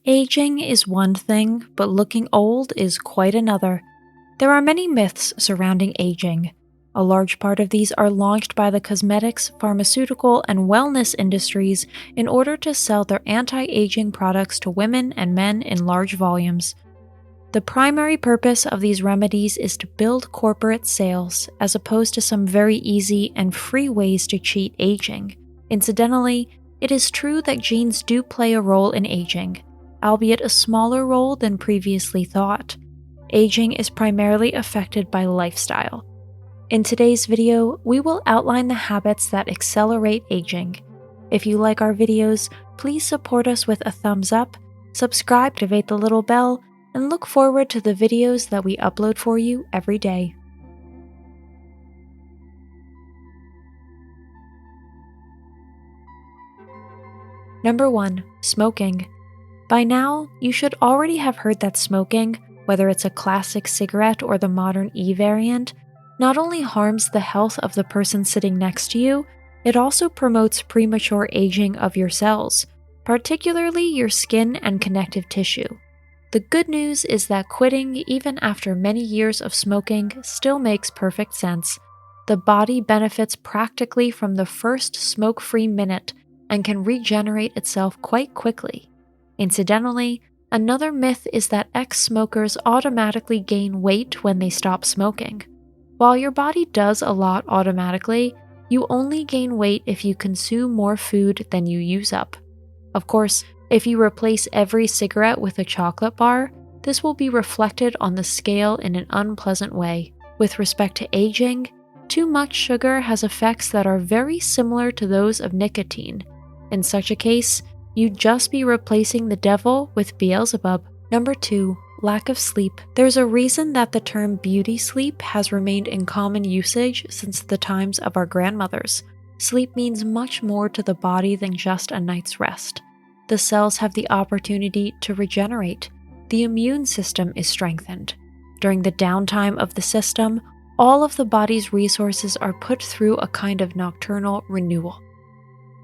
Aging is one thing, but looking old is quite another. There are many myths surrounding aging. A large part of these are launched by the cosmetics, pharmaceutical, and wellness industries in order to sell their anti-aging products to women and men in large volumes. The primary purpose of these remedies is to build corporate sales, as opposed to some very easy and free ways to cheat aging. Incidentally, it is true that genes do play a role in aging, albeit a smaller role than previously thought. Aging is primarily affected by lifestyle. In today's video, we will outline the habits that accelerate aging. If you like our videos, please support us with a thumbs up, subscribe, activate the little bell, and look forward to the videos that we upload for you every day. Number 1. Smoking. By now, you should already have heard that smoking, whether it's a classic cigarette or the modern e-variant, not only harms the health of the person sitting next to you, it also promotes premature aging of your cells, particularly your skin and connective tissue. The good news is that quitting, even after many years of smoking, still makes perfect sense. The body benefits practically from the first smoke-free minute and can regenerate itself quite quickly. Incidentally, another myth is that ex-smokers automatically gain weight when they stop smoking. While your body does a lot automatically, you only gain weight if you consume more food than you use up. Of course, if you replace every cigarette with a chocolate bar, this will be reflected on the scale in an unpleasant way. With respect to aging, too much sugar has effects that are very similar to those of nicotine. In such a case, you'd just be replacing the devil with Beelzebub. Number 2. Lack of sleep. There's a reason that the term beauty sleep has remained in common usage since the times of our grandmothers. Sleep means much more to the body than just a night's rest. The cells have the opportunity to regenerate. The immune system is strengthened. During the downtime of the system, all of the body's resources are put through a kind of nocturnal renewal.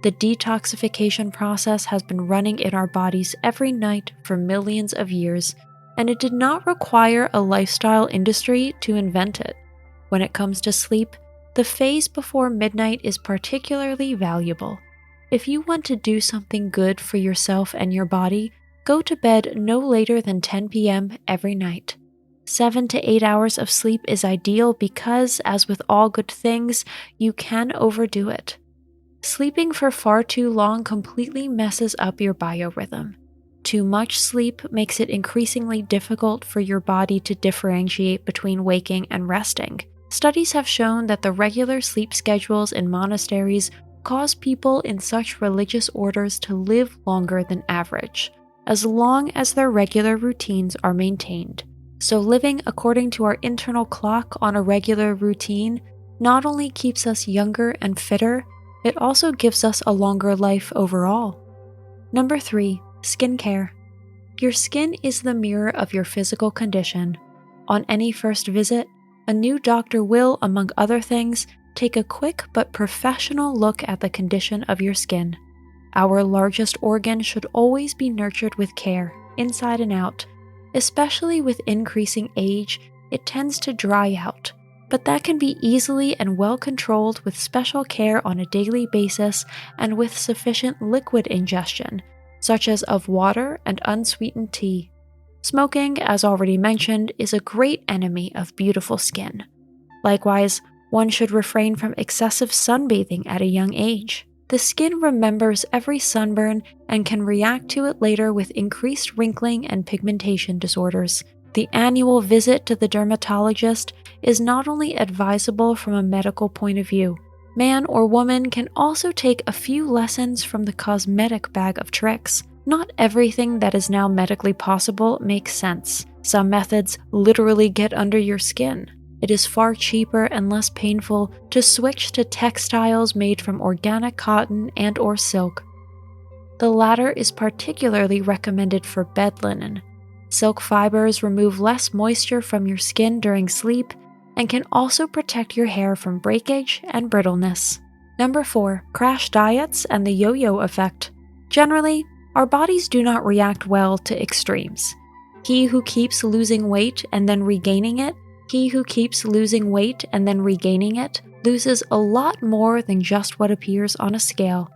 The detoxification process has been running in our bodies every night for millions of years, and it did not require a lifestyle industry to invent it. When it comes to sleep, the phase before midnight is particularly valuable. If you want to do something good for yourself and your body, go to bed no later than 10 p.m. every night. 7 to 8 hours of sleep is ideal because, as with all good things, you can overdo it. Sleeping for far too long completely messes up your biorhythm. Too much sleep makes it increasingly difficult for your body to differentiate between waking and resting. Studies have shown that the regular sleep schedules in monasteries cause people in such religious orders to live longer than average, as long as their regular routines are maintained. So living according to our internal clock on a regular routine not only keeps us younger and fitter, it also gives us a longer life overall. Number 3. Skincare. Your skin is the mirror of your physical condition. On any first visit, a new doctor will, among other things, take a quick but professional look at the condition of your skin. Our largest organ should always be nurtured with care, inside and out. Especially with increasing age, it tends to dry out, but that can be easily and well controlled with special care on a daily basis and with sufficient liquid ingestion, such as of water and unsweetened tea. Smoking, as already mentioned, is a great enemy of beautiful skin. Likewise, one should refrain from excessive sunbathing at a young age. The skin remembers every sunburn and can react to it later with increased wrinkling and pigmentation disorders. The annual visit to the dermatologist is not only advisable from a medical point of view. Man or woman can also take a few lessons from the cosmetic bag of tricks. Not everything that is now medically possible makes sense. Some methods literally get under your skin. It is far cheaper and less painful to switch to textiles made from organic cotton and/or silk. The latter is particularly recommended for bed linen. Silk fibers remove less moisture from your skin during sleep and can also protect your hair from breakage and brittleness. Number 4. Crash diets and the yo-yo effect. Generally, Our bodies do not react well to extremes. He who keeps losing weight and then regaining it, loses a lot more than just what appears on a scale.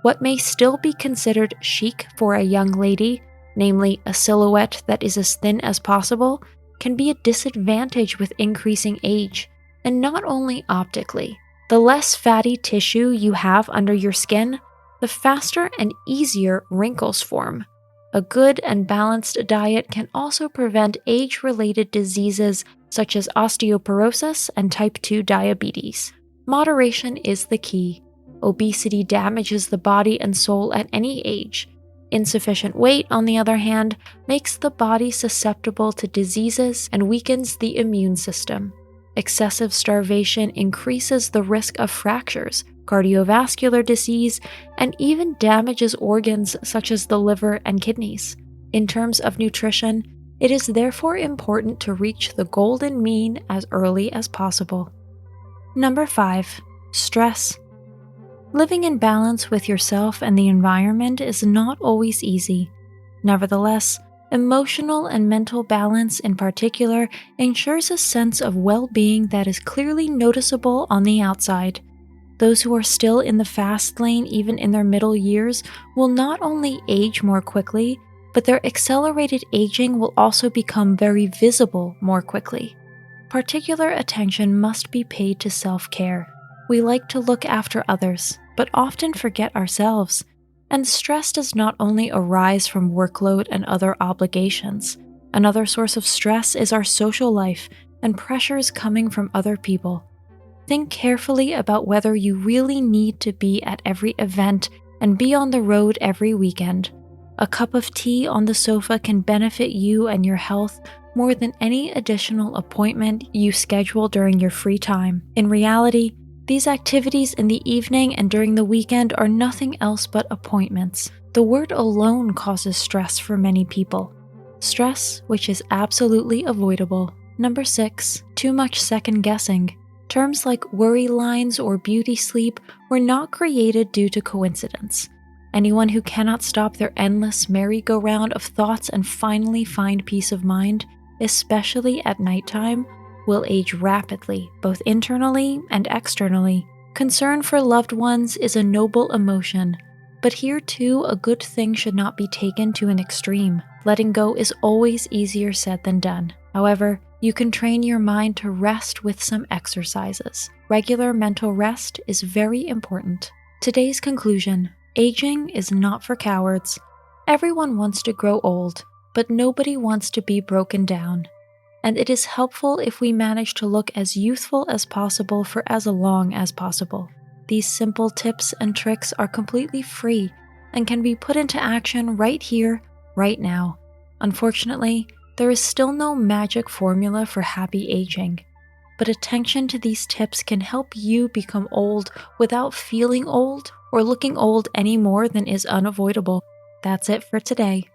What may still be considered chic for a young lady, namely a silhouette that is as thin as possible, can be a disadvantage with increasing age, and not only optically. The less fatty tissue you have under your skin, the faster and easier wrinkles form. A good and balanced diet can also prevent age-related diseases such as osteoporosis and type 2 diabetes. Moderation is the key. Obesity damages the body and soul at any age. Insufficient weight, on the other hand, makes the body susceptible to diseases and weakens the immune system. Excessive starvation increases the risk of fractures, cardiovascular disease, and even damages organs such as the liver and kidneys. In terms of nutrition, it is therefore important to reach the golden mean as early as possible. Number 5. Stress. Living in balance with yourself and the environment is not always easy. Nevertheless, emotional and mental balance in particular ensures a sense of well-being that is clearly noticeable on the outside. Those who are still in the fast lane even in their middle years will not only age more quickly, but their accelerated aging will also become very visible more quickly. Particular attention must be paid to self-care. We like to look after others, but often forget ourselves. And stress does not only arise from workload and other obligations. Another source of stress is our social life and pressures coming from other people. Think carefully about whether you really need to be at every event and be on the road every weekend. A cup of tea on the sofa can benefit you and your health more than any additional appointment you schedule during your free time. In reality, these activities in the evening and during the weekend are nothing else but appointments. The word alone causes stress for many people. Stress, which is absolutely avoidable. Number 6. Too much second-guessing. Terms like worry lines or beauty sleep were not created due to coincidence. Anyone who cannot stop their endless merry-go-round of thoughts and finally find peace of mind, especially at nighttime, will age rapidly, both internally and externally. Concern for loved ones is a noble emotion, but here too a good thing should not be taken to an extreme. Letting go is always easier said than done. However, you can train your mind to rest with some exercises. Regular mental rest is very important. Today's conclusion: aging is not for cowards. Everyone wants to grow old, but nobody wants to be broken down. And it is helpful if we manage to look as youthful as possible for as long as possible. These simple tips and tricks are completely free and can be put into action right here, right now. Unfortunately, there is still no magic formula for happy aging, but attention to these tips can help you become old without feeling old or looking old any more than is unavoidable. That's it for today.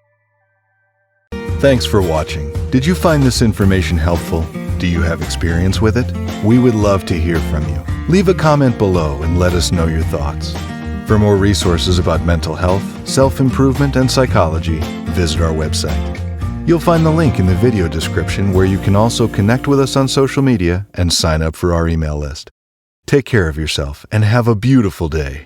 Thanks for watching. Did you find this information helpful? Do you have experience with it? We would love to hear from you. Leave a comment below and let us know your thoughts. For more resources about mental health, self-improvement, and psychology, visit our website. You'll find the link in the video description where you can also connect with us on social media and sign up for our email list. Take care of yourself and have a beautiful day.